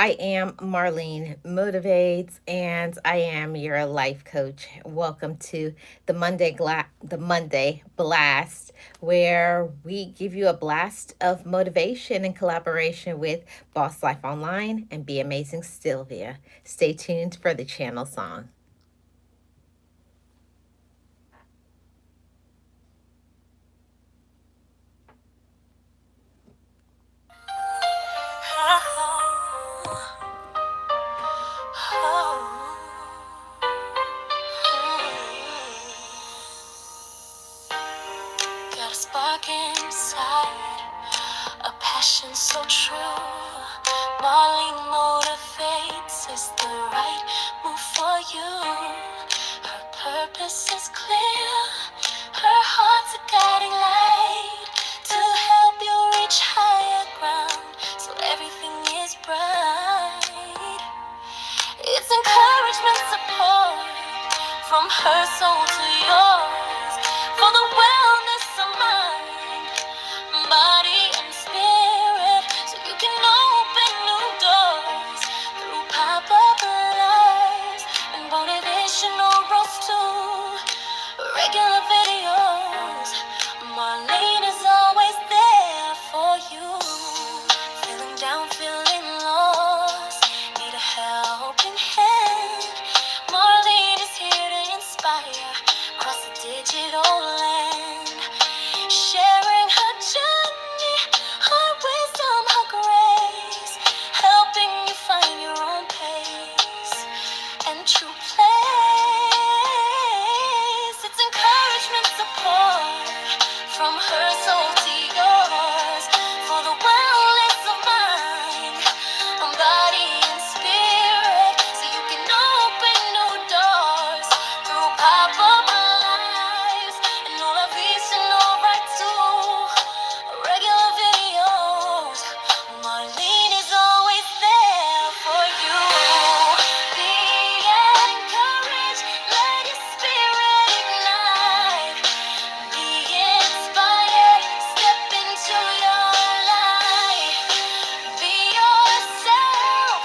I am Marlene Motivates, and I am your life coach. Welcome to the Monday Blast, where we give you a blast of motivation in collaboration with Boss Life Online and Be Amazing Sylvia. Stay tuned for the channel song. Got a spark inside, a passion so true. Marlene Motivates is the right move for you. Her purpose is clear, her heart's a guiding light to help you reach higher ground so everything is bright. It's encouragement, support from her soul to yours for the wellness of mind, body, and spirit, so you can open new doors through pop-up lives and motivational growth too. Regular videos, Marlene is always there for you. Feeling down, feeling lost, need a helping hand. Marlene is here to inspire across the digital land, sharing her journey, her wisdom, her grace, helping you find your own pace and true place. It's encouragement, support from her soul to yours for the wellness of mind, body, and spirit, so you can open new doors through pop-up lives and all of these and all right too. Regular videos, Marlene is always there for you. Be encouraged, let your spirit ignite. Be inspired, step into your light. Be yourself,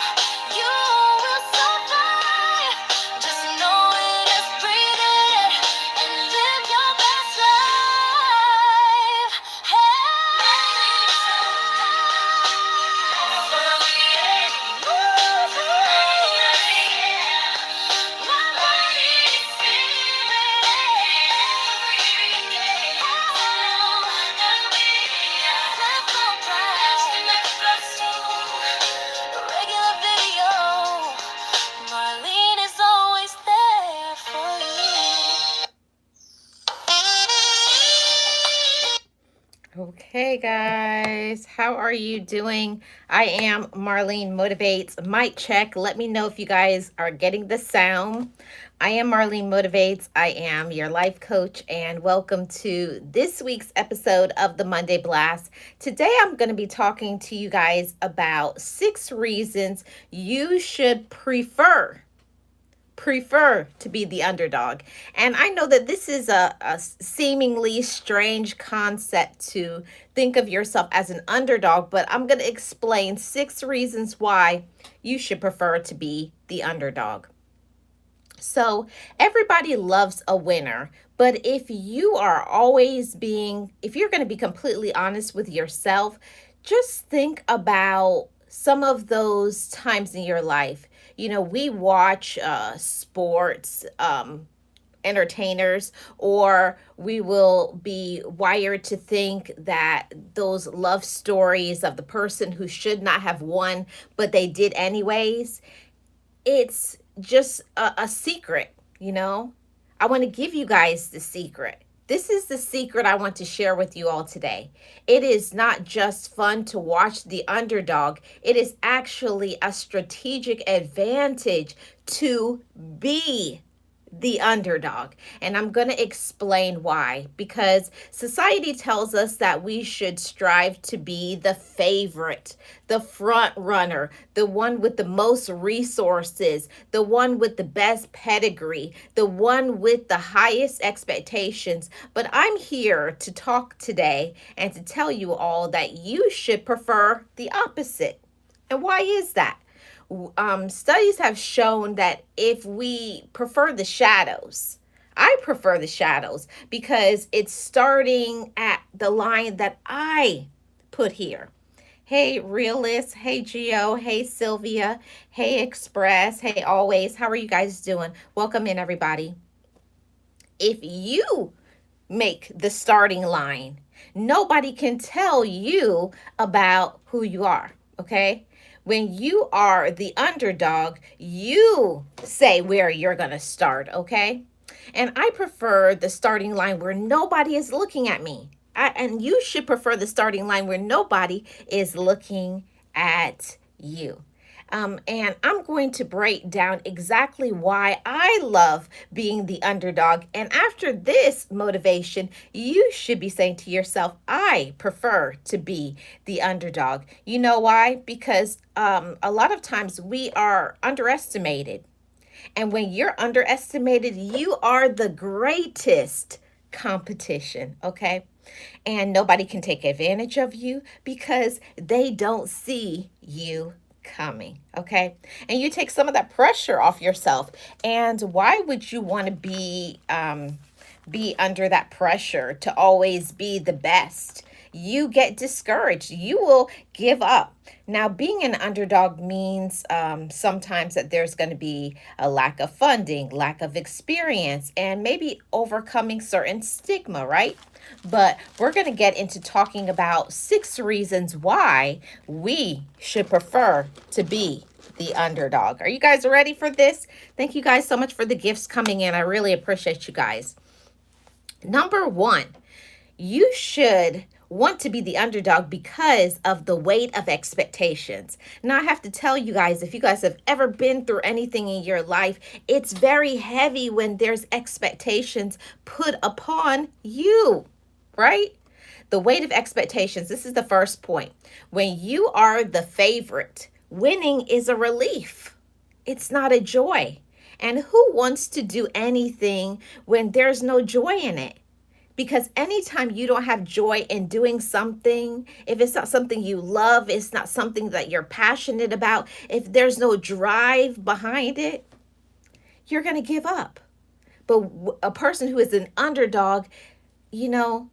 you will survive. Just know it, just breathe it, and live your best life. Regular video, Marlene is always there for you. Okay, guys, how are you doing? I am Marlene Motivates. Mic check. Let me know if you guys are getting the sound. I am Marlene Motivates. I am your life coach, and welcome to this week's episode of the Monday Blast. Today, I'm going to be talking to you guys about 6 reasons you should prefer to be the underdog. And I know that this is a seemingly strange concept to think of yourself as an underdog, but I'm going to explain 6 reasons why you should prefer to be the underdog. So, everybody loves a winner, but if you're going to be completely honest with yourself, just think about some of those times in your life. You know, we watch sports, entertainers, or we will be wired to think that those love stories of the person who should not have won, but they did anyways, it's just a secret, you know? I want to give you guys the secret. This is the secret I want to share with you all today. It is not just fun to watch the underdog, it is actually a strategic advantage to be the underdog. And I'm going to explain why. Because society tells us that we should strive to be the favorite, the front runner, the one with the most resources, the one with the best pedigree, the one with the highest expectations. But I'm here to talk today and to tell you all that you should prefer the opposite. And why is that? Studies have shown that if we prefer the shadows, I prefer the shadows because it's starting at the line that I put here. Hey, Realist. Hey, Geo. Hey, Sylvia. Hey, Express. Hey, Always. How are you guys doing? Welcome in, everybody. If you make the starting line, nobody can tell you about who you are, okay? When you are the underdog, you say where you're going to start, okay? And I prefer the starting line where nobody is looking at me. And you should prefer the starting line where nobody is looking at you. And I'm going to break down exactly why I love being the underdog. And after this motivation, you should be saying to yourself, I prefer to be the underdog. You know why? Because a lot of times we are underestimated. And when you're underestimated, you are the greatest competition, okay? And nobody can take advantage of you because they don't see you coming, okay? And you take some of that pressure off yourself. And why would you want to be under that pressure to always be the best? You get discouraged. You will give up. Now, being an underdog means sometimes that there's going to be a lack of funding, lack of experience, and maybe overcoming certain stigma, right? But we're going to get into talking about 6 reasons why we should prefer to be the underdog. Are you guys ready for this? Thank you guys so much for the gifts coming in. I really appreciate you guys. Number 1, you should want to be the underdog because of the weight of expectations. Now, I have to tell you guys, if you guys have ever been through anything in your life, it's very heavy when there's expectations put upon you, right? The weight of expectations. This is the first point. When you are the favorite, winning is a relief, it's not a joy. And who wants to do anything when there's no joy in it? Because anytime you don't have joy in doing something, if it's not something you love, it's not something that you're passionate about, if there's no drive behind it, you're going to give up. But a person who is an underdog, you know,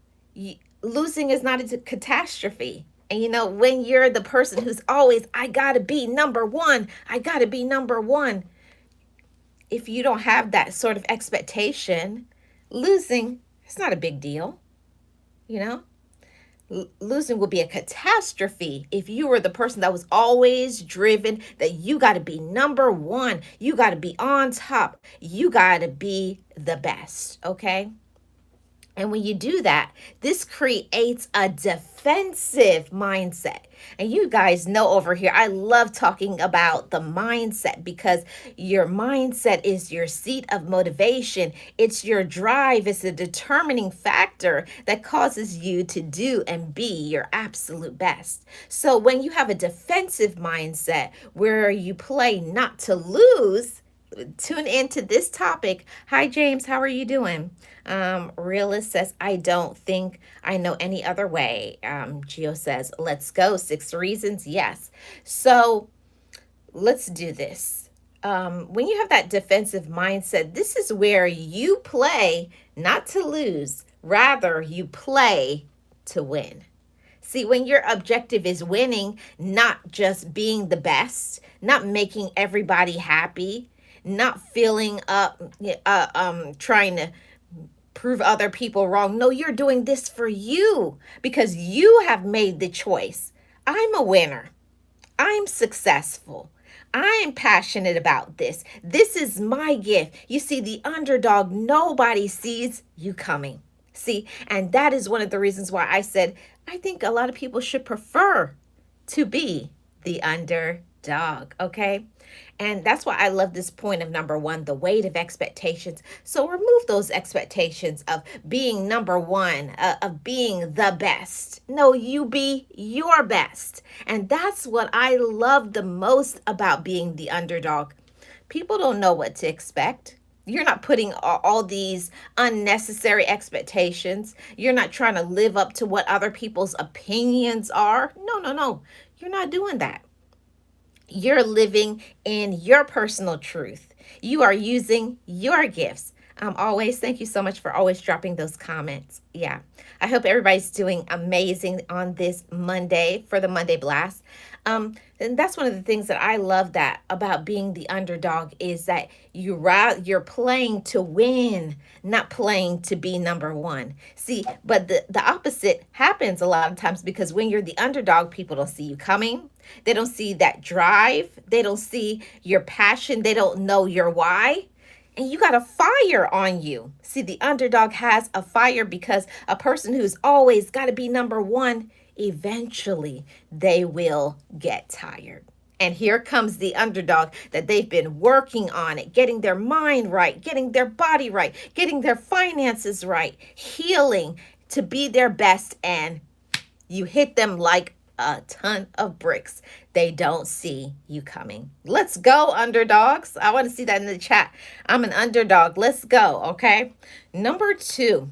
losing is not a catastrophe. And when you're the person who's always, I gotta be number one, I gotta be number one. If you don't have that sort of expectation, losing, it's not a big deal, you know? Losing will be a catastrophe if you were the person that was always driven that you got to be number one, you got to be on top, you got to be the best, okay? And when you do that, this creates a defensive mindset. And you guys know over here, I love talking about the mindset because your mindset is your seat of motivation. It's your drive. It's a determining factor that causes you to do and be your absolute best. So when you have a defensive mindset where you play not to lose, tune into this topic. Hi, James. How are you doing? Realist says, I don't think I know any other way. Geo says, let's go. 6 reasons. Yes. So let's do this. When you have that defensive mindset, this is where you play not to lose, rather, you play to win. See, when your objective is winning, not just being the best, not making everybody happy, not feeling up, trying to prove other people wrong. No, you're doing this for you because you have made the choice. I'm a winner. I'm successful. I'm passionate about this. This is my gift. You see, the underdog, nobody sees you coming. See, and that is one of the reasons why I said, I think a lot of people should prefer to be the underdog, okay? And that's why I love this point of number 1, the weight of expectations. So remove those expectations of being number 1, of being the best. No, you be your best. And that's what I love the most about being the underdog. People don't know what to expect. You're not putting all these unnecessary expectations. You're not trying to live up to what other people's opinions are. No, no, no. You're not doing that. You're living in your personal truth. You are using your gifts. Always, thank you so much for always dropping those comments. Yeah. I hope everybody's doing amazing on this Monday for the Monday Blast. And that's one of the things that I love that about being the underdog is that you're playing to win, not playing to be number one. See, but the opposite happens a lot of times because when you're the underdog, people don't see you coming. They don't see that drive. They don't see your passion. They don't know your why. And you got a fire on you. See, the underdog has a fire because a person who's always got to be number one, eventually they will get tired. And here comes the underdog that they've been working on it, getting their mind right, getting their body right, getting their finances right, healing to be their best. And you hit them like a ton of bricks. They don't see you coming. Let's go, underdogs. I want to see that in the chat. I'm an underdog. Let's go. Okay. Number two,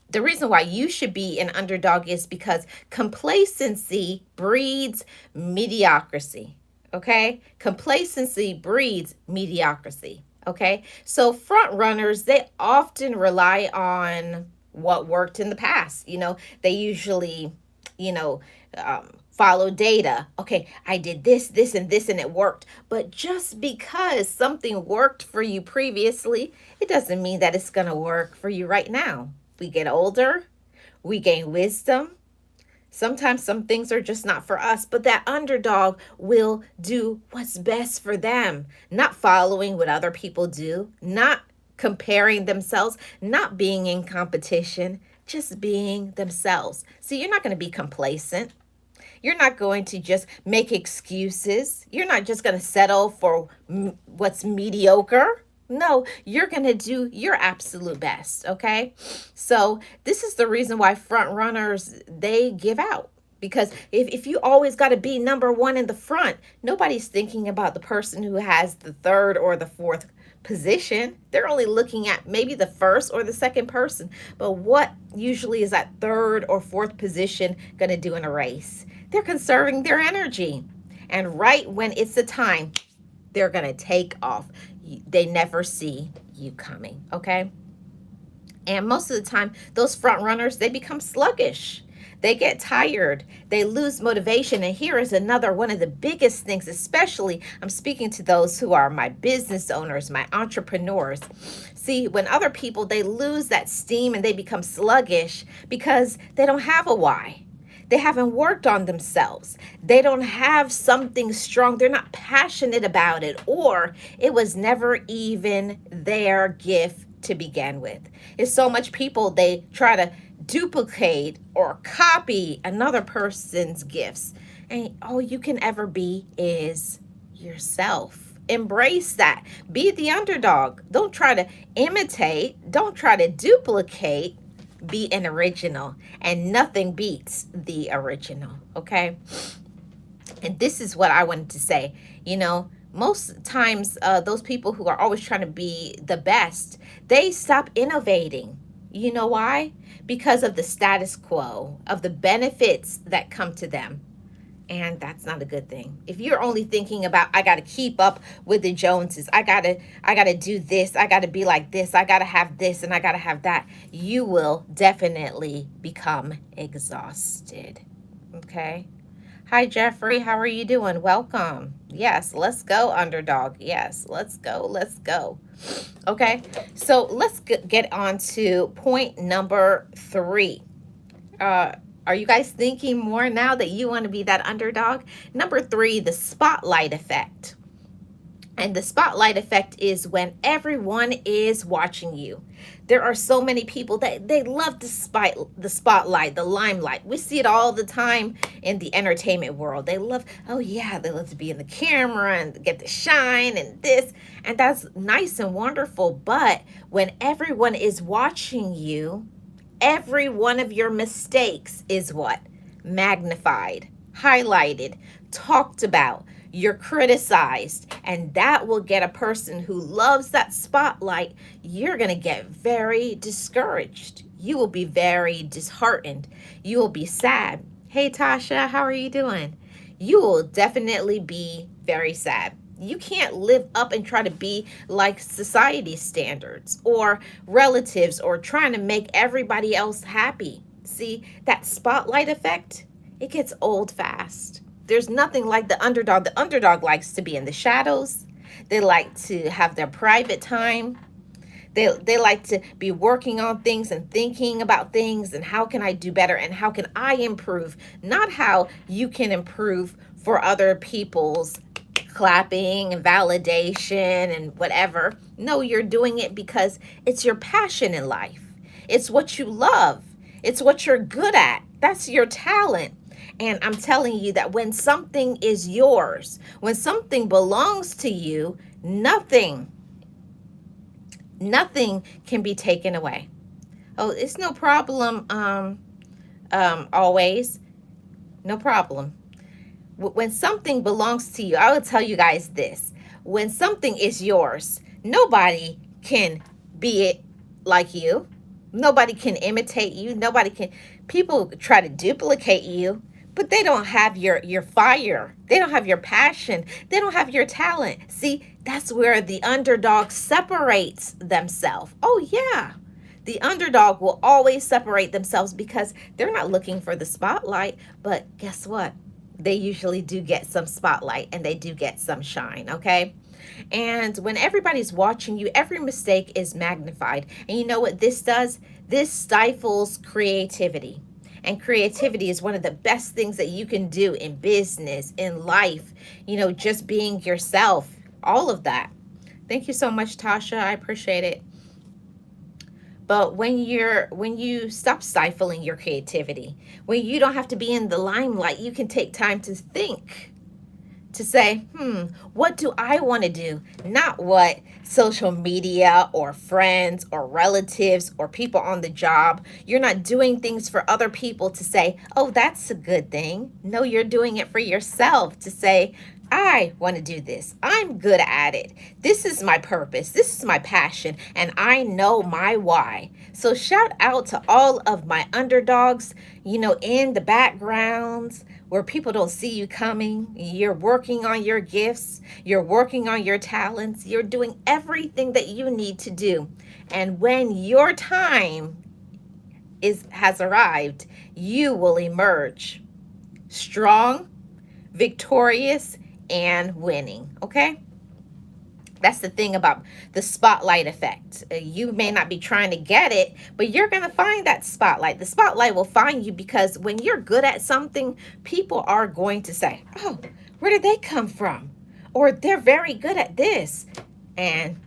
the reason why you should be an underdog is because complacency breeds mediocrity. Okay. Complacency breeds mediocrity. Okay. So front runners, they often rely on what worked in the past. They usually, you know, follow data. Okay, I did this, this, and this, and it worked. But just because something worked for you previously, it doesn't mean that it's going to work for you right now. We get older, we gain wisdom. Sometimes some things are just not for us, but that underdog will do what's best for them, not following what other people do, not comparing themselves, not being in competition, just being themselves. See, you're not going to be complacent. You're not going to just make excuses. You're not just going to settle for what's mediocre. No, you're going to do your absolute best, okay? So this is the reason why front runners, they give out. Because if you always got to be number one in the front, nobody's thinking about the person who has the third or the fourth position. They're only looking at maybe the first or the second person. But what usually is that third or fourth position going to do in a race? They're conserving their energy. And right when it's the time, they're going to take off. They never see you coming, okay? And most of the time, those front runners, they become sluggish. They get tired. They lose motivation. And here is another one of the biggest things, especially I'm speaking to those who are my business owners, my entrepreneurs. See, when other people, they lose that steam and they become sluggish because they don't have a why. They haven't worked on themselves. They don't have something strong. They're not passionate about it, or it was never even their gift to begin with. It's so much people, they try to duplicate or copy another person's gifts. And all you can ever be is yourself. Embrace that. Be the underdog. Don't try to imitate. Don't try to duplicate. Be an original. And nothing beats the original. Okay? And this is what I wanted to say. Most times those people who are always trying to be the best, they stop innovating. You know why? Because of the status quo, of the benefits that come to them. And that's not a good thing. If you're only thinking about, I got to keep up with the Joneses, I got to do this, I got to be like this, I got to have this, and I got to have that, you will definitely become exhausted. Okay? Hi, Jeffrey. How are you doing? Welcome. Yes, let's go, underdog. Yes, let's go. Let's go. Okay, so let's get on to point number 3. Are you guys thinking more now that you want to be that underdog? Number 3, the spotlight effect. And the spotlight effect is when everyone is watching you. There are so many people that they love the spotlight, the limelight. We see it all the time in the entertainment world. They love, oh yeah, they love to be in the camera and get the shine and this. And that's nice and wonderful. But when everyone is watching you, every one of your mistakes is what? Magnified, highlighted, talked about. You're criticized, and that will get a person who loves that spotlight. You're going to get very discouraged. You will be very disheartened. You will be sad. Hey, Tasha, how are you doing? you will definitely be very sad. You can't live up and try to be like society standards or relatives or trying to make everybody else happy. See, that spotlight effect, it gets old fast. There's nothing like the underdog. The underdog likes to be in the shadows. They like to have their private time. They like to be working on things and thinking about things and how can I do better and how can I improve, not how you can improve for other people's clapping and validation and whatever. No, you're doing it because it's your passion in life. It's what you love. It's what you're good at. That's your talent. And I'm telling you that when something is yours, when something belongs to you, nothing can be taken away. Oh, it's no problem. Always no problem. When something belongs to you, I will tell you guys this: when something is yours, nobody can be it like you. Nobody can imitate you. Nobody can. People try to duplicate you, but they don't have your fire. They don't have your passion. They don't have your talent. See, that's where the underdog separates themselves. Oh yeah. The underdog will always separate themselves because they're not looking for the spotlight, but guess what? They usually do get some spotlight and they do get some shine, okay? And when everybody's watching you, every mistake is magnified. And you know what this does? This stifles creativity. And creativity is one of the best things that you can do in business, in life, just being yourself, all of that. Thank you so much, Tasha. I appreciate it. But when you stop stifling your creativity, when you don't have to be in the limelight, you can take time to think, to say, what do I want to do? Not what social media or friends or relatives or people on the job. You're not doing things for other people to say, oh, that's a good thing. No, you're doing it for yourself to say, I want to do this. I'm good at it. This is my purpose. This is my passion. And I know my why. So shout out to all of my underdogs, in the backgrounds where people don't see you coming. You're working on your gifts. You're working on your talents. You're doing everything that you need to do. And when your time has arrived, you will emerge strong, victorious, and winning. Okay? That's the thing about the spotlight effect. You may not be trying to get it, but you're going to find that spotlight. The spotlight will find you because when you're good at something, people are going to say, oh, where did they come from? Or they're very good at this. And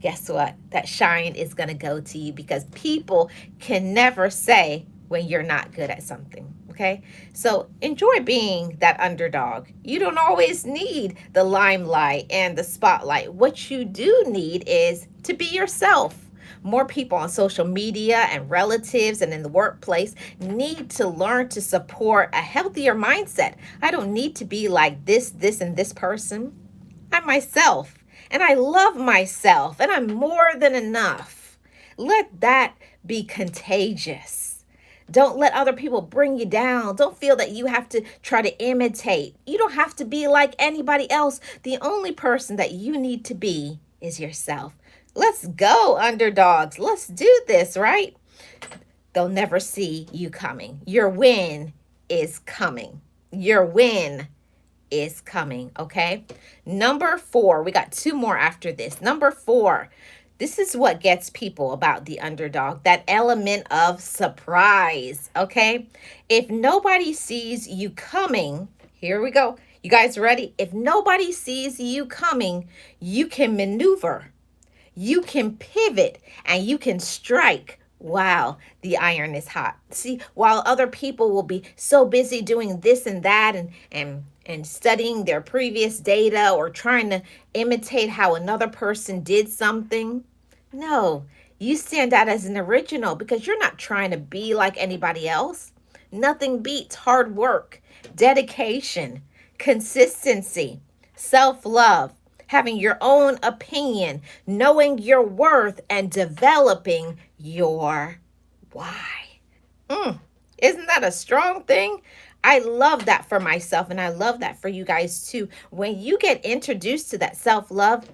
guess what? That shine is going to go to you because people can never say when you're not good at something. Okay, so enjoy being that underdog. You don't always need the limelight and the spotlight. What you do need is to be yourself. More people on social media and relatives and in the workplace need to learn to support a healthier mindset. I don't need to be like this, and this person. I'm myself, and I love myself, and I'm more than enough. Let that be contagious. Don't let other people bring you down. Don't feel that you have to try to imitate. You don't have to be like anybody else. The only person that you need to be is yourself. Let's go, underdogs. Let's do this, right? They'll never see you coming. Your win is coming. Your win is coming, okay? Number 4, we got 2 more after this. Number 4, this is what gets people about the underdog, that element of surprise, okay? If nobody sees you coming, here we go. You guys ready? If nobody sees you coming, you can maneuver, you can pivot, and you can strike while the iron is hot. See, while other people will be so busy doing this and that and studying their previous data or trying to imitate how another person did something. No, you stand out as an original because you're not trying to be like anybody else. Nothing beats hard work, dedication, consistency, self-love, having your own opinion, knowing your worth, and developing your why. Isn't that a strong thing? I love that for myself, and I love that for you guys too. When you get introduced to that self love,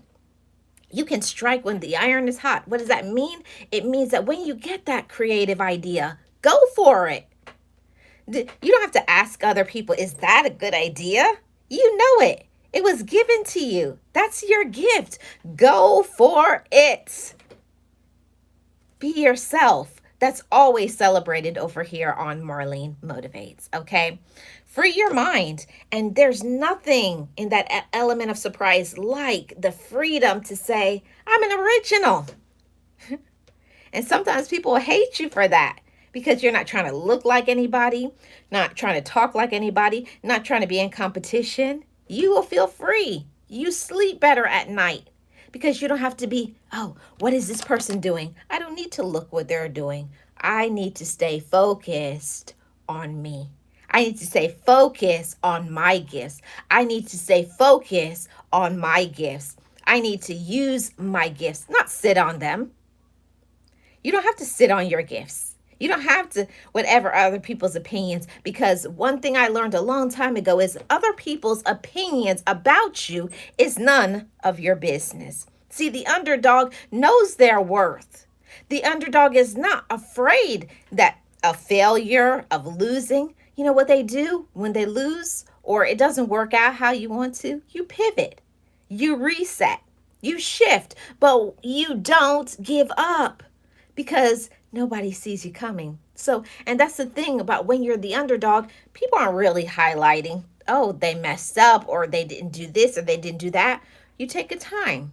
you can strike when the iron is hot. What does that mean? It means that when you get that creative idea, go for it. You don't have to ask other people, is that a good idea? You know it. It was given to you. That's your gift. Go for it. Be yourself. That's always celebrated over here on Marlene Motivates, okay? Free your mind. And there's nothing in that element of surprise like the freedom to say, I'm an original. And sometimes people hate you for that because you're not trying to look like anybody, not trying to talk like anybody, not trying to be in competition. You will feel free. You sleep better at night because you don't have to be, oh, what is this person doing? I don't need to look what they're doing. I need to stay focused on me. I need to stay focused on my gifts. I need to stay focused on my gifts. I need to use my gifts, not sit on them. You don't have to sit on your gifts. You don't have to whatever other people's opinions, because one thing I learned a long time ago is other people's opinions about you is none of your business. See, the underdog knows their worth. The underdog is not afraid that of failure, of losing. You know what they do when they lose or it doesn't work out how you want to? You pivot. You reset. You shift, but you don't give up because nobody sees you coming. So, and that's the thing about when you're the underdog, people aren't really highlighting, oh, they messed up or they didn't do this or they didn't do that. You take a time,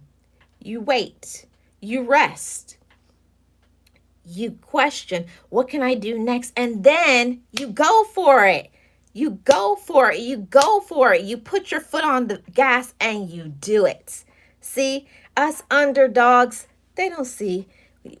you wait, you rest, you question, what can I do next? And then you go for it. You go for it. You go for it. You put your foot on the gas and you do it. See, us underdogs, they don't see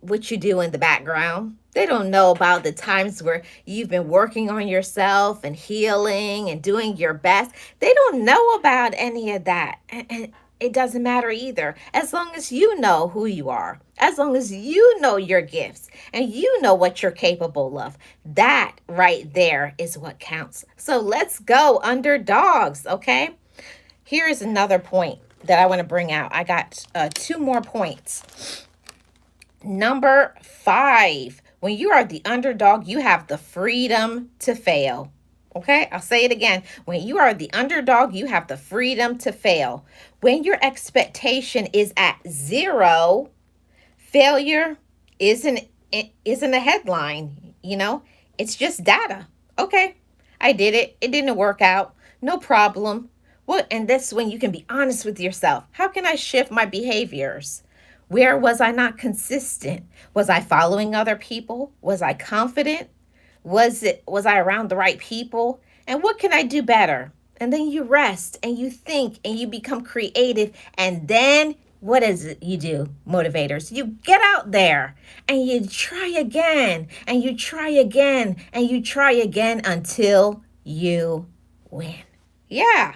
what you do in the background. They don't know about the times where you've been working on yourself and healing and doing your best. They don't know about any of that. And it doesn't matter either. As long as you know who you are, as long as you know your gifts and you know what you're capable of, that right there is what counts. So let's go, underdogs, okay? Here is another point that I want to bring out. I got two more points. Number 5, when you are the underdog, you have the freedom to fail. Okay, I'll say it again. When you are the underdog, you have the freedom to fail. When your expectation is at 0, failure isn't a headline, you know? It's just data. Okay, I did it. It didn't work out. No problem. What? And that's when you can be honest with yourself. How can I shift my behaviors? Where was I not consistent? Was I following other people? Was I confident? Was I around the right people? And what can I do better? And then you rest and you think and you become creative. And then what is it you do, motivators? You get out there and you try again and you try again and you try again until you win. Yeah,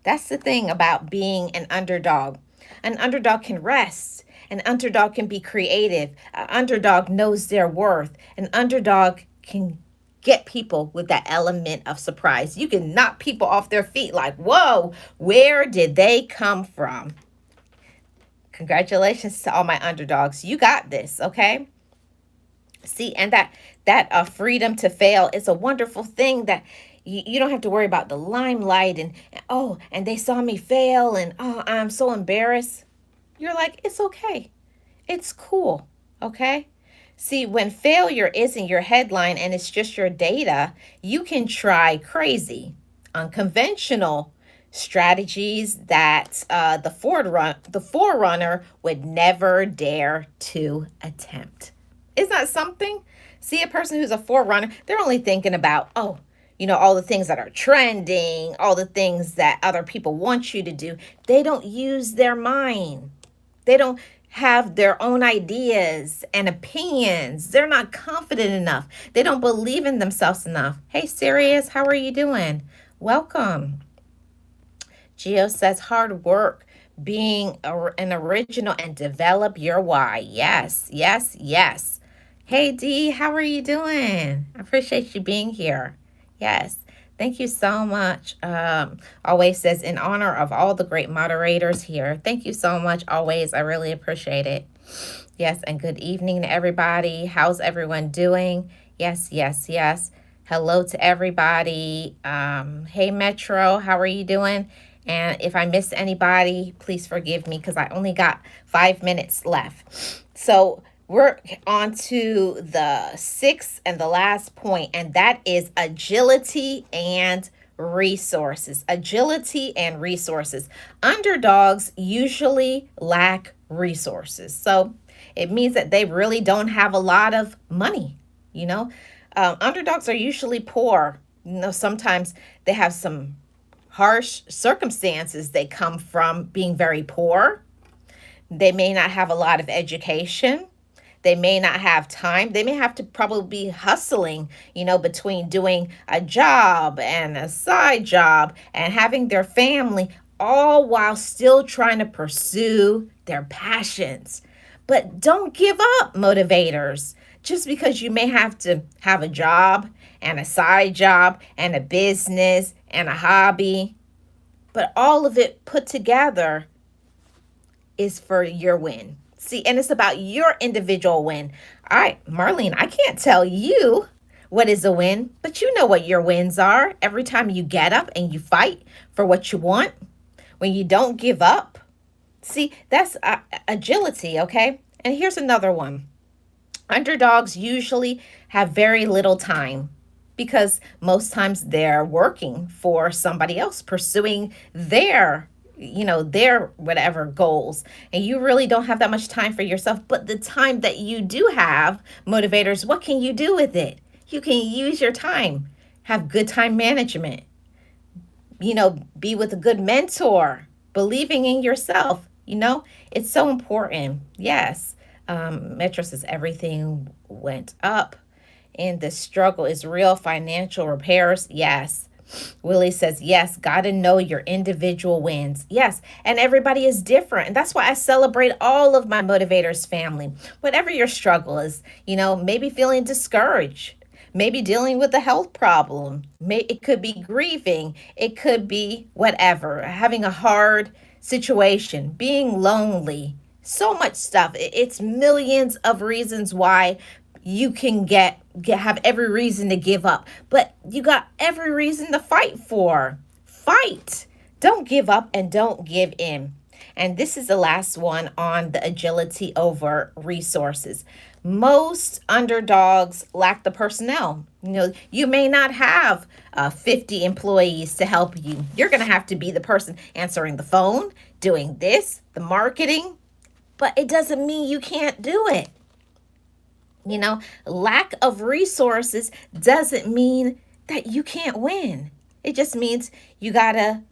that's the thing about being an underdog. An underdog can rest. An underdog can be creative. An underdog knows their worth. An underdog can get people with that element of surprise. You can knock people off their feet like, whoa, where did they come from? Congratulations to all my underdogs. You got this, okay? See, and that freedom to fail is a wonderful thing that you don't have to worry about the limelight and oh, and they saw me fail and oh, I'm so embarrassed. You're like, it's okay. It's cool. Okay. See, when failure isn't your headline and it's just your data, you can try crazy, unconventional strategies that the forerunner would never dare to attempt. Isn't that something? See, a person who's a forerunner, they're only thinking about, oh, you know, all the things that are trending, all the things that other people want you to do. They don't use their mind. They don't have their own ideas and opinions. They're not confident enough. They don't believe in themselves enough. Hey, Sirius, how are you doing? Welcome. Geo says hard work, being an original and develop your why. Yes, yes, yes. Hey, Dee, how are you doing? I appreciate you being here. Yes, Thank you so much. Always says in honor of all the great moderators here. Thank you so much. Always, I really appreciate it. Yes, and good evening to everybody. How's everyone doing? Yes, yes, yes. Hello to everybody. Hey, Metro, how are you doing? And if I missed anybody, please forgive me because I only got 5 minutes left. So we're on to the sixth and the last point, and that is agility and resources. Agility and resources. Underdogs usually lack resources. So it means that they really don't have a lot of money, you know. Underdogs are usually poor. Sometimes they have some harsh circumstances. They come from being very poor. They may not have a lot of education. They may not have time. They may have to probably be hustling, between doing a job and a side job and having their family, all while still trying to pursue their passions. But don't give up, motivators. Just because you may have to have a job and a side job and a business and a hobby, but all of it put together is for your win. See, and it's about your individual win. All right, Marlene, I can't tell you what is a win, but you know what your wins are. Every time you get up and you fight for what you want, when you don't give up. See, that's agility, okay? And here's another one. Underdogs usually have very little time because most times they're working for somebody else, pursuing their whatever goals, and you really don't have that much time for yourself. But the time that you do have, motivators, what can you do with it? You can use your time, have good time management, be with a good mentor, believing in yourself. It's so important. Yes. Metro says everything went up and the struggle is real. Financial repairs. Yes. Willie says, yes, got to know your individual wins. Yes. And everybody is different. And that's why I celebrate all of my motivators family. Whatever your struggle is, maybe feeling discouraged, maybe dealing with a health problem. It could be grieving. It could be whatever, having a hard situation, being lonely, so much stuff. It's millions of reasons why you can have every reason to give up, but you got every reason to fight for. Fight. Don't give up and don't give in. And this is the last one on the agility over resources. Most underdogs lack the personnel. You may not have 50 employees to help you. You're going to have to be the person answering the phone, doing this, the marketing, but it doesn't mean you can't do it. Lack of resources doesn't mean that you can't win. It just means you got to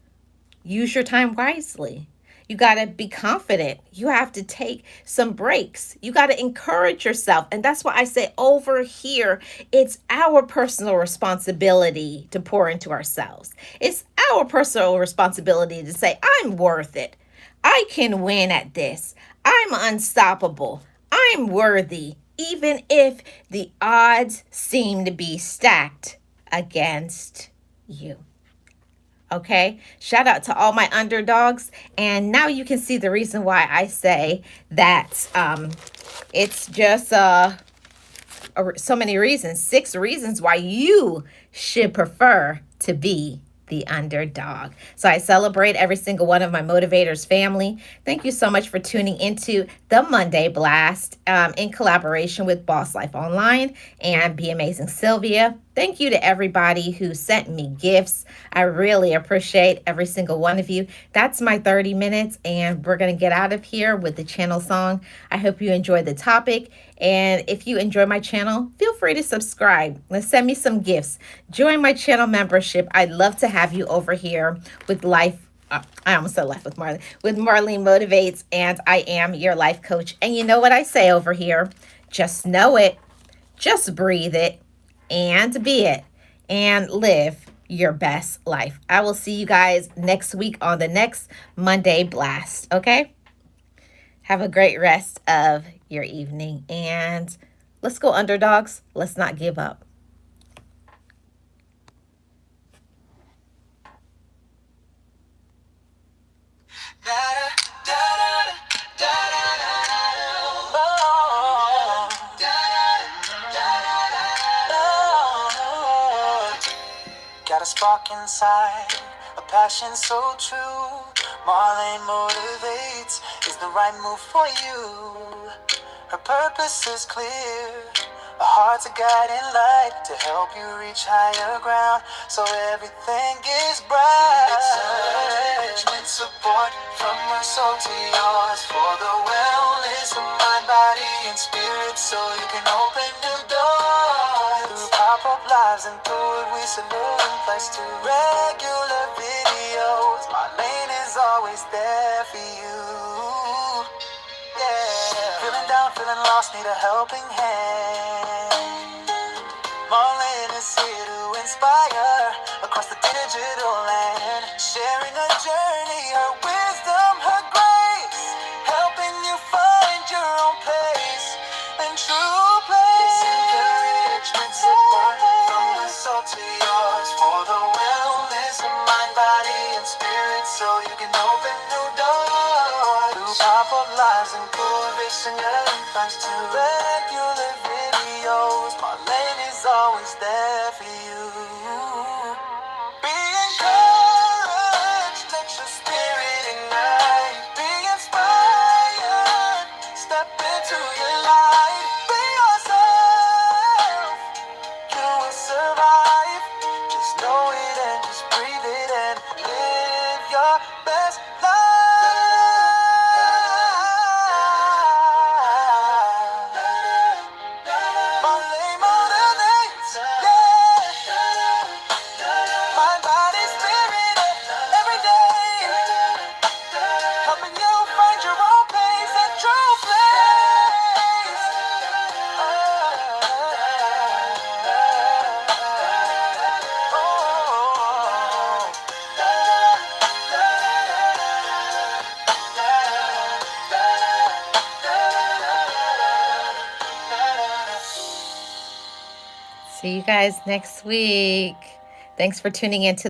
use your time wisely. You got to be confident. You have to take some breaks. You got to encourage yourself. And that's why I say over here, it's our personal responsibility to pour into ourselves. It's our personal responsibility to say, I'm worth it. I can win at this. I'm unstoppable. I'm worthy, even if the odds seem to be stacked against you. Okay, shout out to all my underdogs. And now you can see the reason why I say that it's just so many reasons, 6 reasons why you should prefer to be the underdog. So I celebrate every single one of my motivators family. Thank you so much for tuning into the Monday Blast in collaboration with Boss Life Online and Be Amazing Sylvia. Thank you to everybody who sent me gifts. I really appreciate every single one of you. That's my 30 minutes, and we're going to get out of here with the channel song. I hope you enjoyed the topic. And if you enjoy my channel, feel free to subscribe. Let's send me some gifts. Join my channel membership. I'd love to have you over here with Life. I almost said Life with Marlene. With Marlene Motivates, and I am your life coach. And you know what I say over here? Just know it. Just breathe it. And be it. And live your best life. I will see you guys next week on the next Monday Blast. Okay? Have a great rest of your evening. And let's go, underdogs. Let's not give up. Got a spark inside, a passion so true. Marlene Motivates is the right move for you. Her purpose is clear, a heart's a guiding light to help you reach higher ground, so everything is bright. Encouragement, support from her soul to yours, for the wellness of mind, body, and spirit, so you can open new doors. Through pop-up lives and through it we salute and place to regular videos. Marlene is always there for you. Yeah. Feeling down, feeling lost, need a helping hand. Marlene is here to inspire across the digital land, sharing her journey, her wisdom, her grace, helping you find your own place and true place. It's encouragement, support from my soul to yours, for the wellness of mind, body, and spirit, so you can open new doors. Through pop-up lives and motivation and thanks to regular videos, Marlene is always there for you. Be encouraged, let your spirit ignite. Be inspired, step into your light. Be yourself, you will survive. Just know it and just breathe it and live your best life. Marlene motivates, yeah. Mind, body, spirit, every day. Helping you find your own place and true place. See you guys next week. Thanks for tuning in to